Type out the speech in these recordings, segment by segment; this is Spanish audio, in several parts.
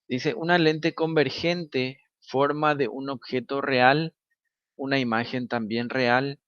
Dice, una lente convergente forma de un objeto real una imagen también real,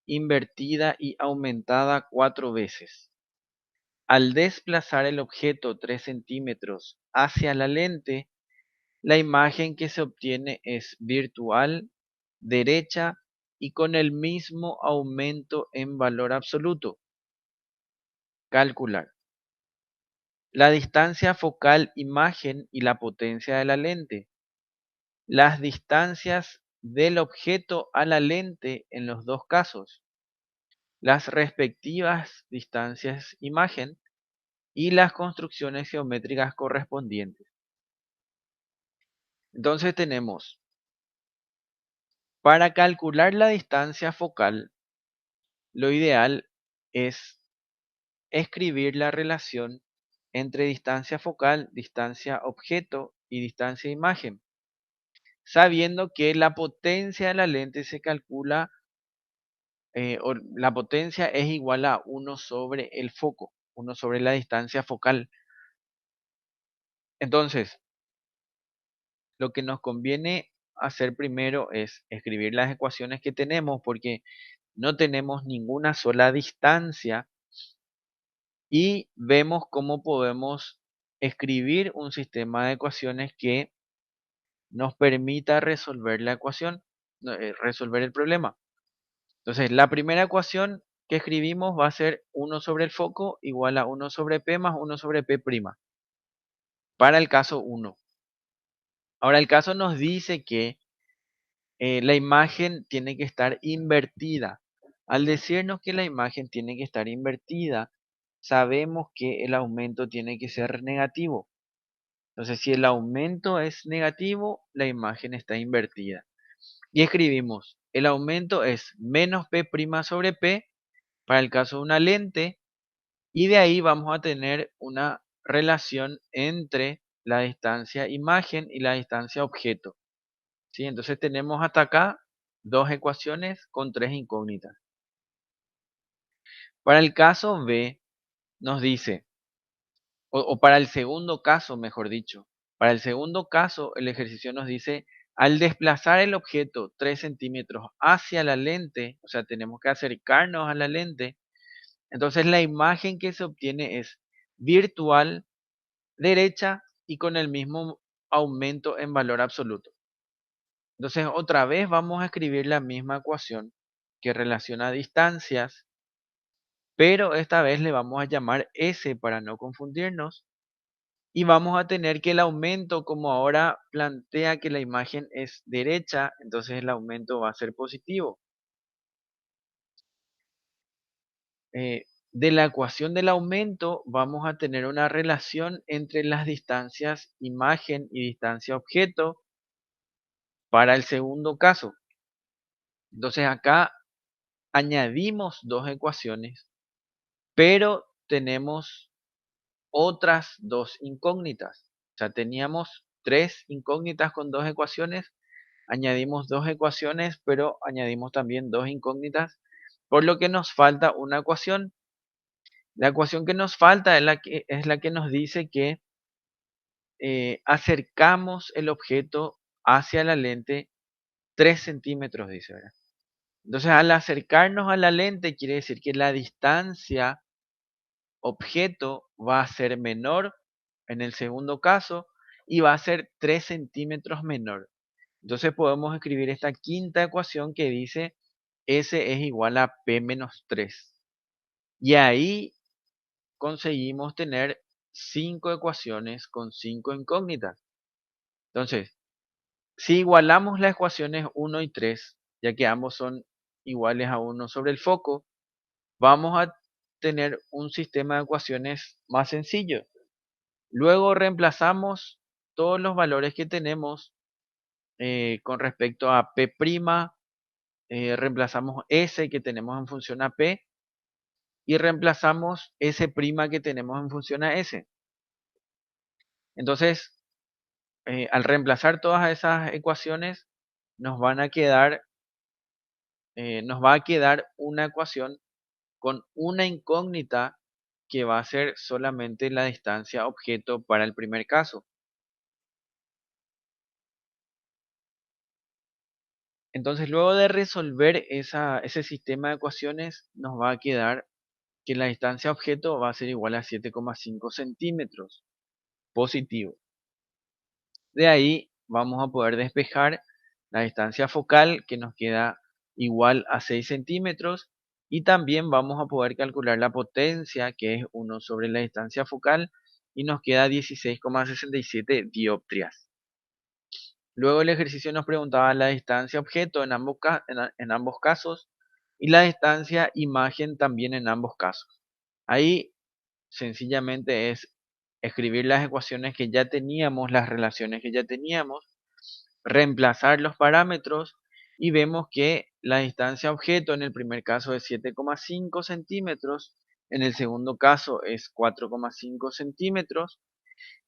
invertida y aumentada 4 veces. Al desplazar el objeto 3 centímetros hacia la lente, la imagen que se obtiene es virtual, derecha y con el mismo aumento en valor absoluto. Calcular. La distancia focal imagen y la potencia de la lente. Las distancias del objeto a la lente en los dos casos. Las respectivas distancias imagen y las construcciones geométricas correspondientes. Entonces tenemos, para calcular la distancia focal, lo ideal es escribir la relación entre distancia focal, distancia objeto y distancia imagen, sabiendo que la potencia de la lente se calcula, o la potencia es igual a 1 sobre el foco, 1 sobre la distancia focal. Entonces, lo que nos conviene hacer primero es escribir las ecuaciones que tenemos porque no tenemos ninguna sola distancia y vemos cómo podemos escribir un sistema de ecuaciones que nos permita resolver la ecuación, no, resolver el problema. Entonces, la primera ecuación que escribimos va a ser 1 sobre el foco igual a 1 sobre P más 1 sobre P', para el caso 1. Ahora, el caso nos dice que la imagen tiene que estar invertida. Al decirnos que la imagen tiene que estar invertida, sabemos que el aumento tiene que ser negativo. Entonces, si el aumento es negativo, la imagen está invertida. Y escribimos, el aumento es menos P' sobre P para el caso de una lente, y de ahí vamos a tener una relación entre la distancia imagen y la distancia objeto. ¿Sí? Entonces tenemos hasta acá dos ecuaciones con tres incógnitas. Para el caso B nos dice, o para el segundo caso, mejor dicho, para el segundo caso el ejercicio nos dice, al desplazar el objeto 3 centímetros hacia la lente, o sea, tenemos que acercarnos a la lente, entonces la imagen que se obtiene es virtual, derecha y con el mismo aumento en valor absoluto. Entonces, otra vez vamos a escribir la misma ecuación que relaciona distancias, pero esta vez le vamos a llamar S para no confundirnos. Y vamos a tener que el aumento, como ahora plantea que la imagen es derecha, entonces el aumento va a ser positivo. De la ecuación del aumento vamos a tener una relación entre las distancias imagen y distancia objeto para el segundo caso. Entonces acá añadimos dos ecuaciones, pero tenemos otras dos incógnitas. O sea, teníamos tres incógnitas con dos ecuaciones, añadimos dos ecuaciones, pero añadimos también dos incógnitas, por lo que nos falta una ecuación. La ecuación que nos falta es la que nos dice que acercamos el objeto hacia la lente 3 centímetros, dice, ¿verdad? Entonces, al acercarnos a la lente, quiere decir que la distancia objeto va a ser menor en el segundo caso y va a ser 3 centímetros menor. Entonces podemos escribir esta quinta ecuación que dice S es igual a P menos 3. Y ahí conseguimos tener 5 ecuaciones con 5 incógnitas. Entonces, si igualamos las ecuaciones 1 y 3, ya que ambos son iguales a 1 sobre el foco, vamos a tener un sistema de ecuaciones más sencillo. Luego reemplazamos todos los valores que tenemos con respecto a P', reemplazamos S que tenemos en función a P y reemplazamos S' que tenemos en función a S. Entonces, al reemplazar todas esas ecuaciones, nos van a quedar, nos va a quedar una ecuación con una incógnita que va a ser solamente la distancia objeto para el primer caso. Entonces, luego de resolver ese sistema de ecuaciones, nos va a quedar que la distancia objeto va a ser igual a 7,5 centímetros positivo. De ahí vamos a poder despejar la distancia focal, que nos queda igual a 6 centímetros, y también vamos a poder calcular la potencia, que es 1 sobre la distancia focal, y nos queda 16,67 dioptrias. Luego el ejercicio nos preguntaba la distancia objeto en ambos casos y la distancia imagen también en ambos casos. Ahí sencillamente es escribir las ecuaciones que ya teníamos, las relaciones que ya teníamos, reemplazar los parámetros y vemos que la distancia objeto en el primer caso es 7,5 centímetros, en el segundo caso es 4,5 centímetros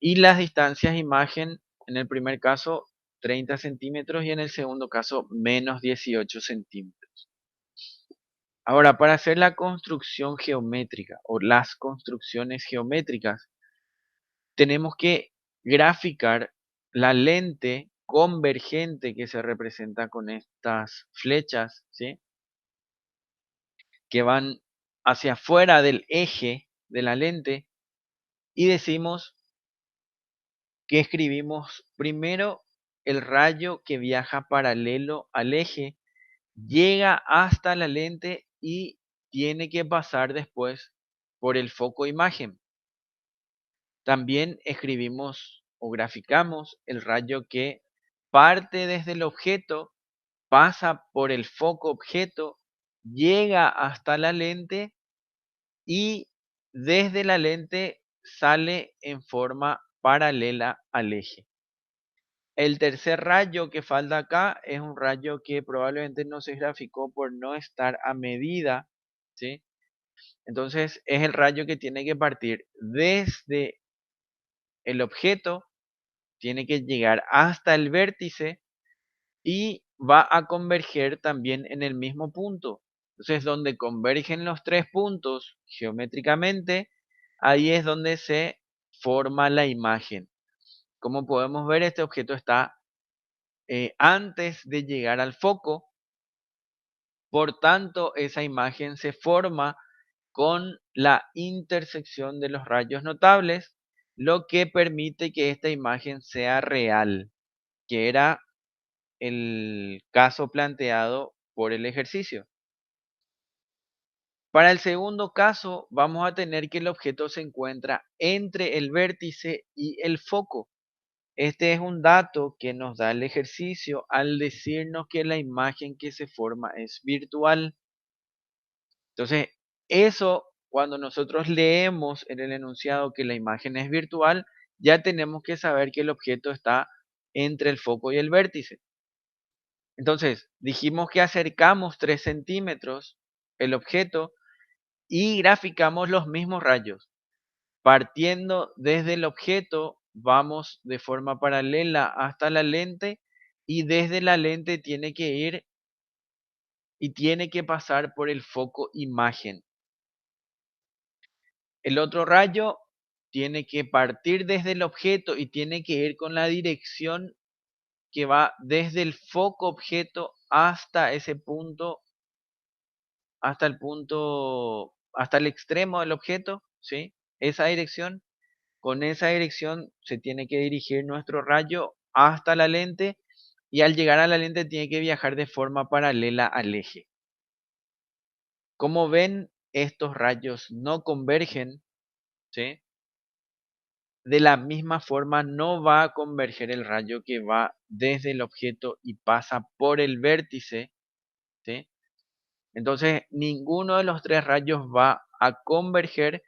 y las distancias imagen en el primer caso 30 centímetros y en el segundo caso menos 18 centímetros. Ahora, para hacer la construcción geométrica o las construcciones geométricas, tenemos que graficar la lente convergente que se representa con estas flechas, ¿sí? Que van hacia afuera del eje de la lente y decimos que escribimos primero el rayo que viaja paralelo al eje, llega hasta la lente y tiene que pasar después por el foco imagen. También escribimos o graficamos el rayo que parte desde el objeto, pasa por el foco objeto, llega hasta la lente y desde la lente sale en forma paralela al eje. El tercer rayo que falta acá es un rayo que probablemente no se graficó por no estar a medida, ¿sí? Entonces es el rayo que tiene que partir desde el objeto, tiene que llegar hasta el vértice y va a converger también en el mismo punto. Entonces, donde convergen los tres puntos geométricamente, ahí es donde se forma la imagen. Como podemos ver, este objeto está antes de llegar al foco, por tanto, esa imagen se forma con la intersección de los rayos notables, lo que permite que esta imagen sea real, que era el caso planteado por el ejercicio. Para el segundo caso, vamos a tener que el objeto se encuentra entre el vértice y el foco. Este es un dato que nos da el ejercicio al decirnos que la imagen que se forma es virtual. Entonces, eso, cuando nosotros leemos en el enunciado que la imagen es virtual, ya tenemos que saber que el objeto está entre el foco y el vértice. Entonces, dijimos que acercamos 3 centímetros el objeto y graficamos los mismos rayos. Partiendo desde el objeto, vamos de forma paralela hasta la lente y desde la lente tiene que ir y tiene que pasar por el foco imagen. El otro rayo tiene que partir desde el objeto y tiene que ir con la dirección que va desde el foco objeto hasta ese punto, hasta el extremo del objeto, ¿sí? Esa dirección, con esa dirección se tiene que dirigir nuestro rayo hasta la lente y al llegar a la lente tiene que viajar de forma paralela al eje. Como ven, estos rayos no convergen, ¿sí? De la misma forma no va a converger el rayo que va desde el objeto y pasa por el vértice, ¿sí? Entonces, ninguno de los tres rayos va a converger,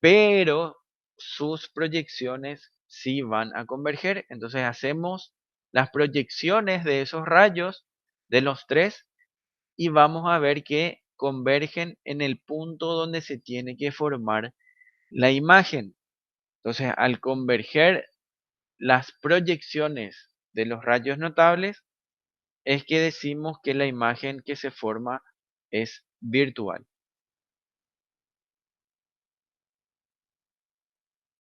pero sus proyecciones sí van a converger. Entonces, hacemos las proyecciones de esos rayos, de los tres, y vamos a ver que convergen en el punto donde se tiene que formar la imagen. Entonces, al converger las proyecciones de los rayos notables, es que decimos que la imagen que se forma es virtual.